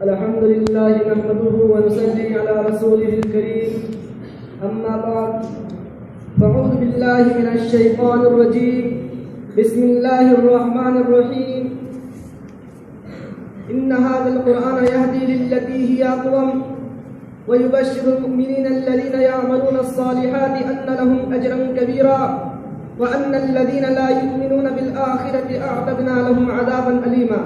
الحمد لله نحمده ونصلي على رسوله الكريم أما بعد فأعوذ بالله من الشيطان الرجيم بسم الله الرحمن الرحيم إن هذا القرآن يهدي للتي هي أقوم ويبشر المؤمنين الذين يعملون الصالحات أن لهم أجرا كبيرا وأن الذين لا يؤمنون بالآخرة أعتدنا لهم عذابا أليما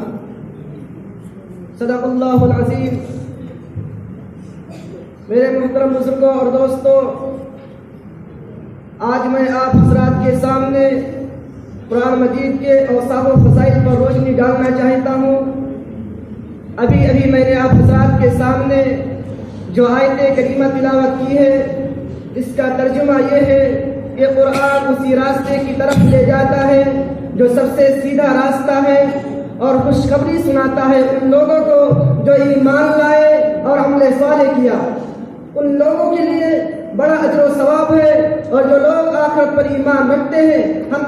صدق اللہ العظیم۔ میرے محترم بزرگوں اور دوستوں، آج میں آپ حضرات کے سامنے قرآن مجید کے اوصاف و فضائل پر روشنی ڈالنا چاہتا ہوں۔ ابھی میں نے آپ حضرات کے سامنے جو آیت کریمہ تلاوت کی ہے، اس کا ترجمہ یہ ہے کہ قرآن اسی راستے کی طرف لے جاتا ہے جو سب سے سیدھا راستہ ہے، اور خوشخبری سناتا ہے ان لوگوں کو جو ایمان لائے اور عمل صالح کیا۔ ان لوگوں کے لیے بڑا اجر و ثواب ہے، اور جو لوگ آخرت پر ایمان رکھتے ہیں ہم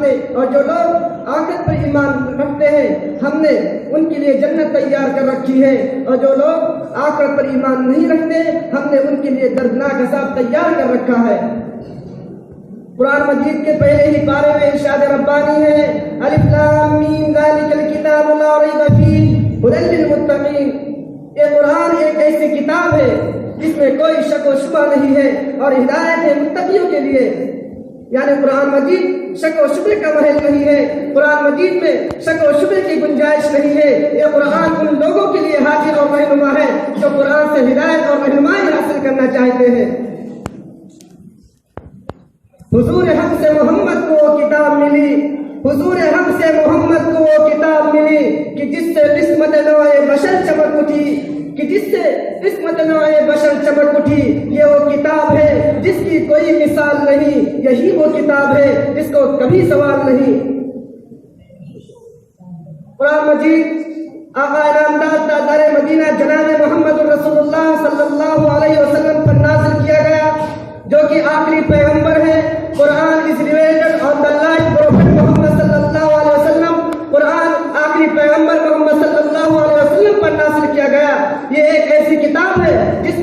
نے ان کے لیے جنت تیار کر رکھی ہے، اور جو لوگ آخرت پر ایمان نہیں رکھتے ہم نے ان کے لیے دردناک عذاب تیار کر رکھا ہے۔ قرآن مجید کے پہلے ہی پارے میں ارشاد ربانی ہے، الف لام میم ذالک الکتاب لا ریب فیہ ھدی للمتقین۔ یہ قرآن ایک ایسی کتاب ہے جس میں کوئی شک و شبہ نہیں ہے اور ہدایت ہے متقیوں کے لیے۔ یعنی قرآن مجید شک و شبہ کا محل نہیں ہے، قرآن مجید میں شک و شبہ کی گنجائش نہیں ہے۔ یہ قرآن ان لوگوں کے لیے ہادی اور رہنما ہے جو قرآن سے ہدایت اور رہنمائی حاصل کرنا چاہتے ہیں۔ حضور حق سے محمد کو وہ کتاب ملی، حضور حق سے محمد کو وہ کتاب ملی کہ جس سے قسمت نوع بشر چمک اٹھی، یہ وہ کتاب ہے جس کی کوئی مثال نہیں، یہی وہ کتاب ہے جس کو کبھی سوال نہیں۔ قرآن مجید آقا نامدار تاجدار مدینہ جناب محمد رسول اللہ صلی اللہ علیہ وسلم پر نازل کیا گیا، جو کہ آخری پیغمبر ہے۔ قرآن is revealed on the last prophet محمد صلی اللہ علیہ وسلم۔ قرآن آخری پیغمبر محمد صلی اللہ علیہ وسلم پر نازل کیا گیا۔ یہ ایک ایسی کتاب ہے جس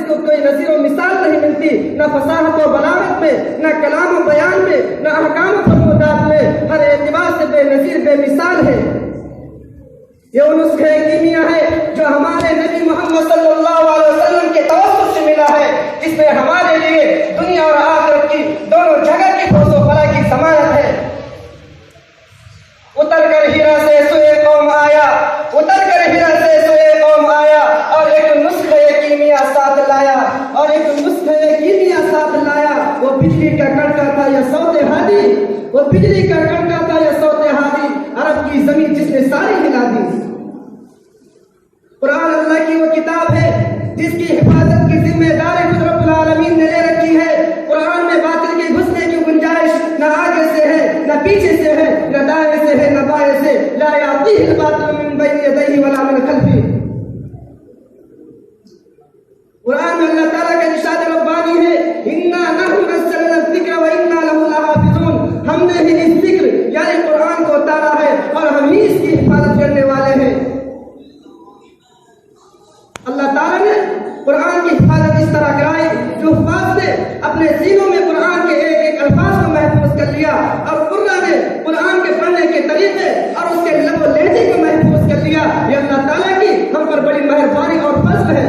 کو کوئی نظیر و مثال نہیں ملتی، نہ فصاحت و بلاغت میں، نہ کلام و بیان میں، نہ احکام و فرمودات میں، ہر اعتبار سے بے نظیر بے مثال ہے۔ یہ وہ نسخہ کیمیا ہے جو ہمارے نبی محمد صلی اللہ علیہ وسلم کے توسط سے ملا ہے، جس میں ہمارے لیے دنیا اور آخرت کی دونوں جگہ کی فوز و فلاح کی ضمانت ہے۔ اتر کر ہیرا سے سوئے قوم آیا، اور ایک نسخہ کیمیا ساتھ لایا، وہ بجلی کا کڑکا تھا یا صوت ہادی، عرب کی زمین جس نے ساری ہلا دی۔ قرآن اللہ کی وہ کتاب ہے جس کی حفاظت کی ذمہ داری خود رب العالمین نے لے رکھی ہے۔ قرآن میں باطل کے گھسنے کی گنجائش نہ آگے سے ہے، نہ پیچھے سے ہے، نہ دائیں سے ہے، نہ بائیں سے، لا یأتیہ الباطل من بین یدیہ ولا من خلفہ۔ قرآن میں اللہ تعالیٰ کا ارشاد ربانی ہے، اِنَّا نَحْنُ نَزَّلْنَا الذِّکْرَ وَإِنَّا لَهُ لَحَافِظُونَ۔ ہم نے ہی اس ذکر یعنی قرآن کو اتارا ہے اور ہم ہی اس کی حفاظت کرنے والے ہیں۔ اللہ تعالیٰ نے قرآن کی حفاظت اس طرح کرائی، جو حفاظ نے اپنے سینوں میں قرآن کے ایک ایک الفاظ کو محفوظ کر لیا، اور قرآن نے قرآن کے پڑھنے کے طریقے اور اس کے لب و لہجے کو محفوظ کر لیا۔ یہ اللہ تعالیٰ کی ہم پر بڑی مہربانی اور فضل ہے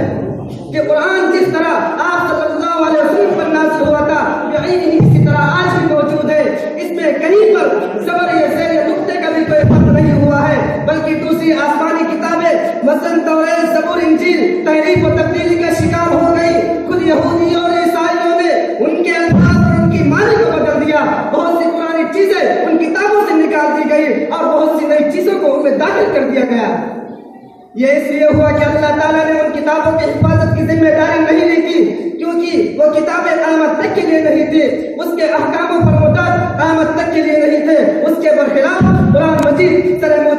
کہ قرآن جس طرح آپ صلی اللہ علیہ وسلم پر نازل ہوا تھا، اسی طرح آج بھی موجود ہے۔ اس میں کہیں پر زبر یا زیر یا نقطے کا بھی کوئی فرق نہیں ہوا ہے، بلکہ دوسری آسمانی کتابیں مثلاً توریت، زبور، انجیل تحریف و تبدیلی کا شکار ہو گئی۔ خود یہودیوں اور عیسائیوں نے ان کے الفاظ اور ان کی معنی کو بدل دیا، بہت سی پرانی چیزیں ان کتابوں سے نکال دی گئی اور بہت سی نئی چیزوں کو ان میں داخل کر دیا گیا۔ یہ اس لیے ہوا کہ اللہ تعالیٰ نے ان کتابوں کی حفاظت کی ذمہ داری نہیں لی تھی، کیونکہ وہ کتابیں قیامت تک کے لیے نہیں تھی، اس کے احکام و فرمودات قیامت تک کے لیے نہیں تھے۔ اس کے برخلاف قرآن مجید تحریف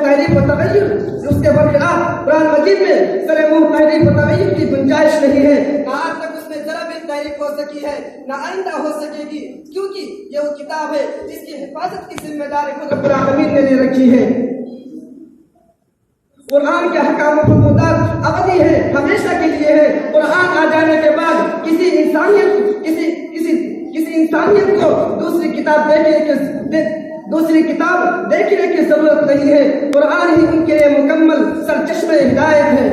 و تغیر کی گنجائش نہیں ہے، نہ آج تک اس میں ذرا بھی تحریف ہو سکی ہے، نہ آئندہ ہو سکے گی، کیونکہ یہ وہ کتاب ہے جس کی حفاظت کی ذمہ داری خود رب العالمین نے لے رکھی ہے۔ قرآن کے احکام و حکومات ابدی ہے، ہمیشہ کے لیے ہے۔ قرآن آ جانے کے بعد کسی انسانیت کو دوسری کتاب دیکھنے کی ضرورت نہیں ہے۔ قرآن ہی ان کے لیے مکمل سرچشمہ ہدایت ہے۔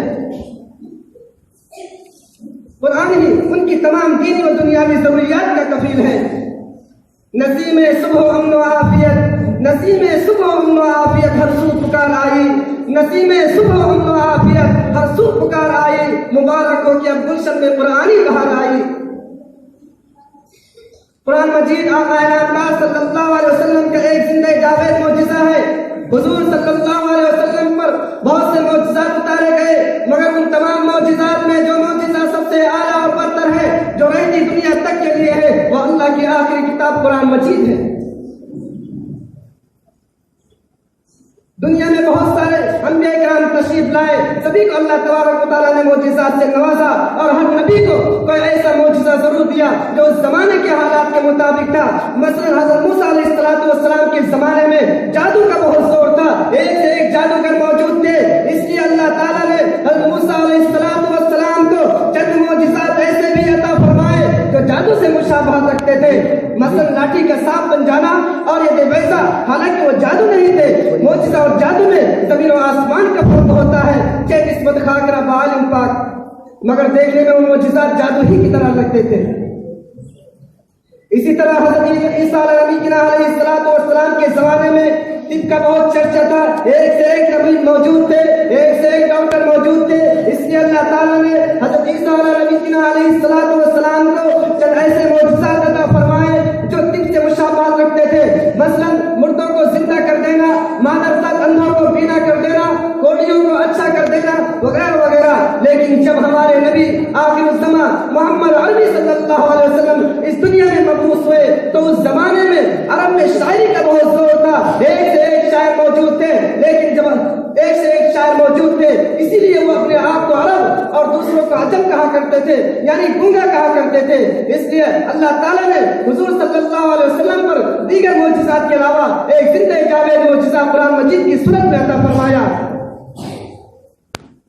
قرآن ہی ان کی تمام دینی و دنیاوی ضروریات کا کفیل ہے۔ نسیم صبح و امن و عافیت، نسیم صبح و امن و عافیت ہر سو پکار آئی، نسیم صبح و امن و عافیت ہر سو پکار آئی، مبارک ہو کہ اب گلشن میں قرآنی بہار آئی۔ قرآن مجید آقا انعام صلی اللہ علیہ وسلم کا ایک زندہ جاوید معجزہ ہے۔ حضور صلی اللہ علیہ وسلم پر بہت سے معجزات اتارے گئے، مگر ان تمام معجزات میں جو معجزہ سب سے اعلیٰ اور برتر ہے، جو رہتی دنیا تک کے لیے ہے، وہ اللہ کی آخری کتاب قرآن مجید ہے۔ دنیا میں بہت سارے انبیاء کرام تشریف لائے، سبھی کو اللہ تبارک و تعالیٰ نے معجزات سے نوازا، اور ہر نبی کو کوئی ایسا معجزہ ضرور دیا جو اس زمانے کے حالات کے مطابق تھا۔ مثلا حضرت موسیٰ علیہ السلام کے زمانے میں جادو کا بہت زور تھا، ایک سے ایک جادوگر موجود تھے، اس لیے اللہ تعالیٰ نے حضرت موسیٰ علیہ السلام کو چند معجزات ایسے بھی عطا فرمائے جو جادو سے مشابہت رکھتے تھے، مثلا لاٹھی کا سانپ بن جانا اور یہ ویسا، حالانکہ وہ جادو نہیں تھے۔ معجزہ اور جادو میں زمین و آسمان کا فرق ہوتا ہے، کہ نسبت خاکرہ بعالم پاک، مگر دیکھنے میں وہ معجزات جادو ہی کی طرح لگتے تھے۔ اسی طرح حضرت عیسیٰ علیہ السلام کے زمانے میں طب کا بہت چرچا تھا، ایک سے ایک نبی موجود تھے، ایک سے ایک ڈاکٹر موجود تھے، اس لیے اللہ تعالیٰ نے حضرت عیسیٰ علیہ السلام کو چند ایسے معجزات عطا فرمائے جو طب سے مشابہت رکھتے تھے، مثلا مردوں کو زندہ کر دینا، مادرزاد اندھوں کو بینا کر دینا، کوڑیوں کو اچھا کر دینا، وغیرہ وغیرہ۔ لیکن جب ہمارے نبی آخر الزمان محمد عربی صلی اللہ علیہ وسلم اس دنیا میں مبعوث ہوئے تو اس زمانے میں عرب میں شاعری کا بہت زور تھا، ایک سے ایک شاعر موجود تھے، لیکن جب ایک سے ایک شاعر موجود تھے، اسی لیے وہ اپنے آپ کو عرب اور دوسروں کو عجم کہا کرتے تھے، یعنی گونگا کہا کرتے تھے۔ اس لیے اللہ تعالیٰ نے حضور صلی اللہ علیہ وسلم پر دیگر معجزات کے علاوہ ایک زندہ جاوید معجزہ قرآن مجید کی صورت میں عطا فرمایا،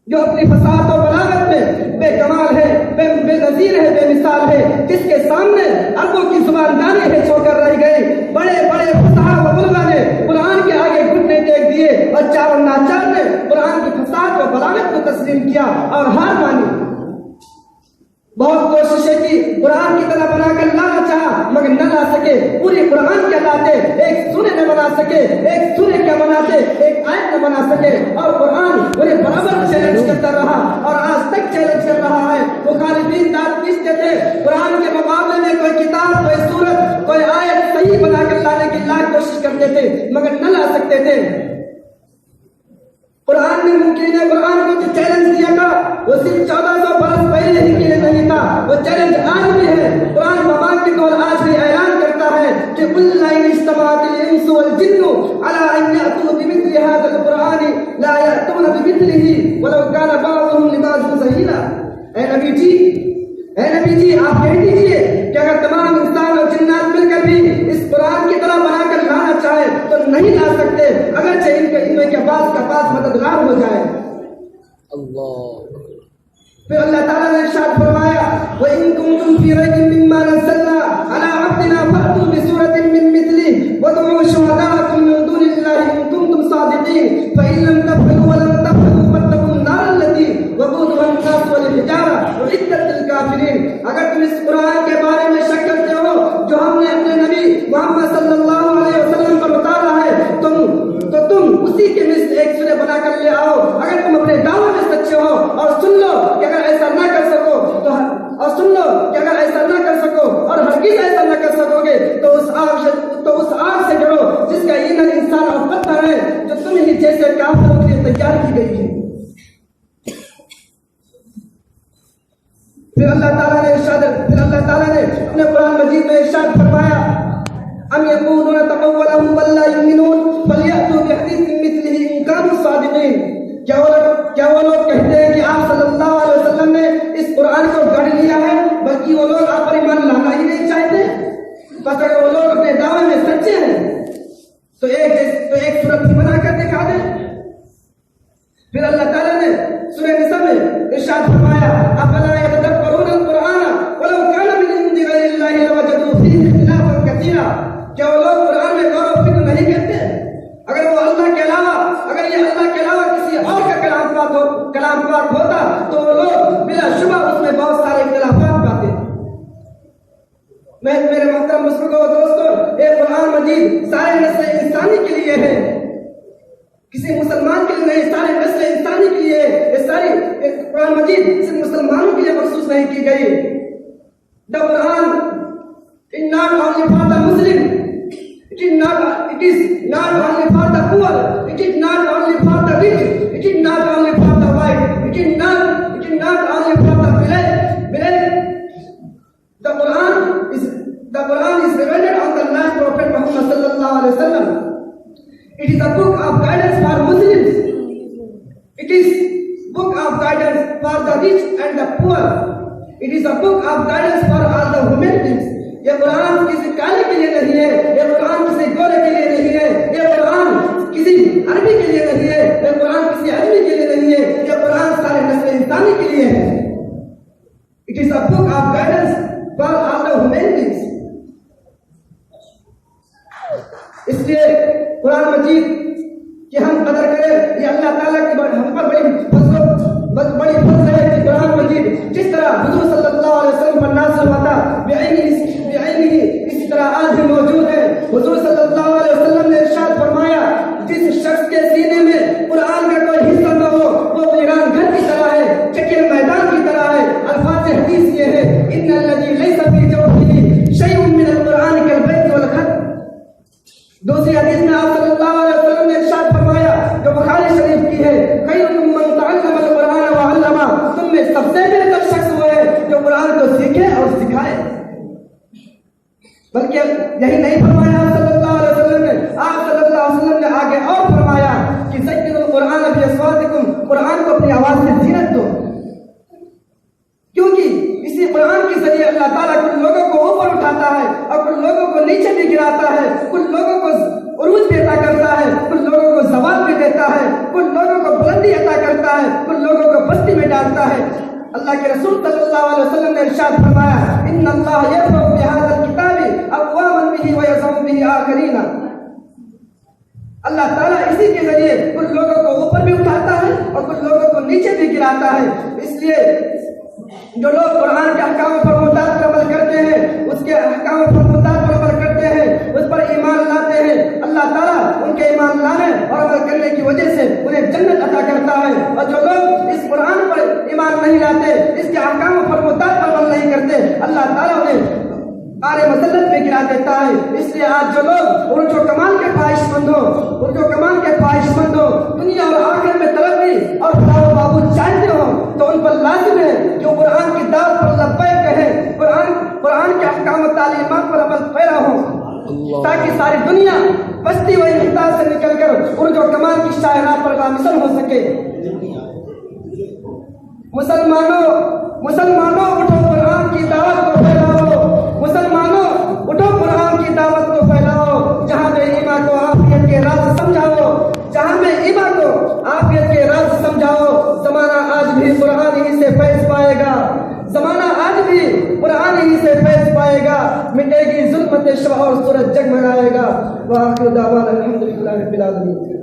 جو اپنی فصاحت و بلاغت میں بے کمال ہے، بے نظیر ہے، بے مثال ہے، جس کے سامنے عربوں کی زبان دانے ہے چھو کر رہ گئی۔ بڑے بڑے فصاح و بلغا نے قرآن کے آگے گھٹنے ٹیک دیے، اور چار ناچار نے قرآن کی فصاحت و بلاغت کو تسلیم کیا اور ہار مانی۔ بہت کوششیں کی، قرآن کی طرح بنا کر لانا چاہا، مگر نہ لا سکے۔ پوری قرآن کیا لاتے، ایک سورہ نہ بنا سکے، ایک سورہ کیا بناتے، ایک آیت نہ بنا سکے، اور قرآن انہیں برابر چیلنج کرتا رہا اور آج تک چیلنج کر رہا ہے۔ مخالفین داد پیستے تھے، قرآن کے مقابلے میں کوئی کتاب، کوئی سورت، کوئی آیت صحیح بنا کر لانے کی لاکھ کوشش کرتے تھے، مگر نہ لا سکتے تھے۔ قرآن نے ممکن ہے، قرآن کو جو چیلنج دیا تھا وہ صرف 1400 برس پہلے ہی کے لیے نہیں تھا، وہ چیلنج آج بھی ہے۔ قرآن مبارک کے قول آج بھی اعلان کرتا ہے کہ قل لئن اجتمعت الانس والجن على ان يأتوا بمثل هذا القرآن لا يأتون بمثله ولو كان بعضهم لبعض ظهيرا۔ اے نبی جی آپ کہہ دیجئے کہ اگر تمام انسان اور جنات مل کر بھی اس قرآن کی طرح بنا کر لانا چاہے تو نہیں لا سکتے، اگرچہ ان کے بعض کا بعض مددگار ہو جائے۔ پھر اللہ تعالیٰ نے ارشاد فرمایا وَإِن كُنتُمْ فِي رَيْبٍ مِّمَّا نَزَّلْنَا عَلَىٰ عَبْدِنَا فَأْتُوا بِسُورَةٍ مِّن مِّثْلِهِ وَادْعُوا شُهَدَاءَكُم مِّن دُونِ اللَّهِ إِن كُنتُمْ صَادِقِينَ فَإِن لَّمْ تَفْعَلُوا وَلَن تَفْعَلُوا فَاتَّقُوا النَّارَ الَّتِي وَقُودُهَا النَّاسُ وَالْحِجَارَةُ أُعِدَّتْ لِلْكَافِرِينَ۔ اگر تم اس قرآن کے بارے میں شک کرتے ہو جو ہم نے اپنے نبی محمد صلی اللہ علیہ وسلم پر اتارا ہے تو تم اسی کے مثل ایک سورہ بنا کر لے آؤ۔ اگر تم اپنے دعوے میں سچے ہو اور سن لو کہ اگر ایسا نہ کر سکو اور ہرگز ایسا نہ کر سکو گے تو اس آگ سے ڈرو جس کا ایندھن انسان اور پتھر ہے، جو تم ہی جیسے کافروں کے لیے تیار کی گئی ہے۔ پھر اللہ تعالیٰ نے اپنے قرآن مجید میں ارشاد فرمایا ام یقولون تقولہ بل لا یؤمنون فلیأتوا بحدیث مثلہ ان کانوا صادقین۔ کیا وہ لوگ کہتے ہیں کہ آپ صلی اللہ علیہ وسلم نے اس قرآن کو گڑھ لیا ہے، بلکہ وہ لوگ آپ پر ایمان لانا ہی نہیں چاہتے؟ بس اگر وہ لوگ اپنے دعوے میں سچے ہیں تو ایک صورت ہی بنا کر دکھا دیں۔ پھر اللہ تعالیٰ نے سورہ نساء میں ارشاد فرمایا افلا یتدبرون القرآن ولو کان من عند غیر اللہ لوجدوا فیہ اختلافا کثیرا، کیا وہ لوگ قرآن میں غور و فکر نہیں کرتے؟ اگر وہ اللہ کے علاوہ، اگر یہ اللہ کے علاوہ کسی اور کا کلام پاک ہوتا تو وہ لوگ بلا شبہ اس میں بہت سارے اختلافات پاتے۔ میرے محترم بزرگوں و دوستوں، یہ قرآن مجید سارے نسل انسانی کے لیے ہے، کسی مسلمان کے لیے نہیں، سارے نسل انسانی کے لیے۔ یہ ساری قرآن مجید صرف مسلمانوں کے لیے مخصوص نہیں کی گئی۔ The Quran is not only for the Muslim, it is not only for the poor, it is not only for the rich, it is not only for the white, it is not only for the village. The Quran is revealed on the last Prophet Muhammad sallallahu alaihi wasallam. It is a book of guidance for Muslims. It is book of guidance for the rich and the poor. It is a book of guidance for all the human beings. یہ قرآن کسی کالے کے لیے نہیں ہے، یہ قرآن کسی گورے کے لیے نہیں ہے، یہ قرآن کسی عربی کے لیے نہیں ہے، یہ قرآن کسی عجمی کے لیے نہیں ہے، یہ قرآن سارے نسل انسانی کے لیے ہے۔ It is a book of guidance for all the human beings. اس لیے قرآن مجید کہ ہم قدر کریں، یہ اللہ تعالیٰ کی ہم پر بڑی فضل ہے کہ قرآن مجید جس طرح حضور صلی اللہ علیہ وسلم پر نازل ہوا تھا بعینہ اسی طرح آج بھی موجود ہے۔ حضور صلی اللہ علیہ وسلم نے ارشاد فرمایا جس شخص کے سینے میں قرآن کا کوئی حصہ نہ ہو وہ ویران گھر کی طرح ہے، چکے میدان کی طرح ہے۔ الفاظ حدیث یہ ہے ان الذی لیس فی جوفہ شیء من القرآن کالبیت والخط۔ دوسری حدیث میں آپ صلی اللہ علیہ وسلم نے ارشاد فرمایا جو بخاری شریف کی ہے خیرکم من تعلم القرآن وعلمہ، تم میں سب سے بہتر شخص وہ ہے جو قرآن کو سیکھے اور سکھائے۔ بلکہ یہی نہیں فرمایا آپ صلی اللہ علیہ وسلم نے، آپ صلی اللہ علیہ وسلم نے آگے اور فرمایا کہ زینوا القرآن باصواتکم، قرآن کو اپنی آواز سے زینت دو، کیونکہ اسی قرآن کے ذریعے اللہ تعالیٰ کچھ لوگوں کو اوپر اٹھاتا ہے اور کچھ لوگوں کو نیچے بھی گراتا ہے، کچھ لوگوں کو عروج بھی عطا کرتا ہے، کچھ لوگوں کو زوال بھی دیتا ہے، کچھ لوگوں کو بلندی عطا کرتا ہے، کچھ لوگوں کو پستی میں ڈالتا ہے۔ اللہ کے رسول صلی اللہ علیہ وسلم نے ارشاد فرمایا ان اللہ یرفع بهذا الکتاب اقواما به ویضع به آخرین۔ اللہ تعالیٰ اسی کے ذریعے کچھ لوگوں کو اوپر بھی اٹھاتا ہے اور کچھ لوگوں کو نیچے بھی گراتا ہے۔ اس لیے جو لوگ قرآن کے احکام و فرمودات پر عمل کرتے ہیں، اس کے احکام و فرمودات پر عمل کرتے ہیں، اس پر ایمان لاتے ہیں، اللہ تعالیٰ ان کے ایمان لانے اور عمل کرنے کی وجہ سے انہیں جنت عطا کرتا ہے۔ اور جو لوگ اس قرآن پر ایمان نہیں لاتے، اس کے احکام و فرمودات پر عمل نہیں کرتے، اللہ تعالیٰ انہیں آرے مسلط میں گرا دیتا ہے۔ اس لیے آج جو لوگ عروج و کمال کے خواہش مند ہو، دنیا اور آخرت میں ترقی اور خدا و بابود چاہتے ہو، تو ان پر لازم ہے جو قرآن کی دعوت پر لبیک کہیں، قرآن کے احکام و تعلیمات پر عمل پیرا ہو، تاکہ ساری دنیا بستی و انحطاط سے نکل کر عروج و کمال کی شاہراہ پر گامزن ہو سکے۔ مسلمانوں اٹھو قرآن کی دعوت کو پھیلاؤ، مسلمانوں اٹھو قرآن کی دعوت کو پھیلاؤ، جہاں میں ایما کو عافیت کے راز سمجھاؤ، زمانہ آج بھی قرآن ہی سے فیض پائے گا، مٹے گی ظلمت شب اور سورج جگمگائے گا۔ وآخر دعوانا الحمدللہ رب العالمین۔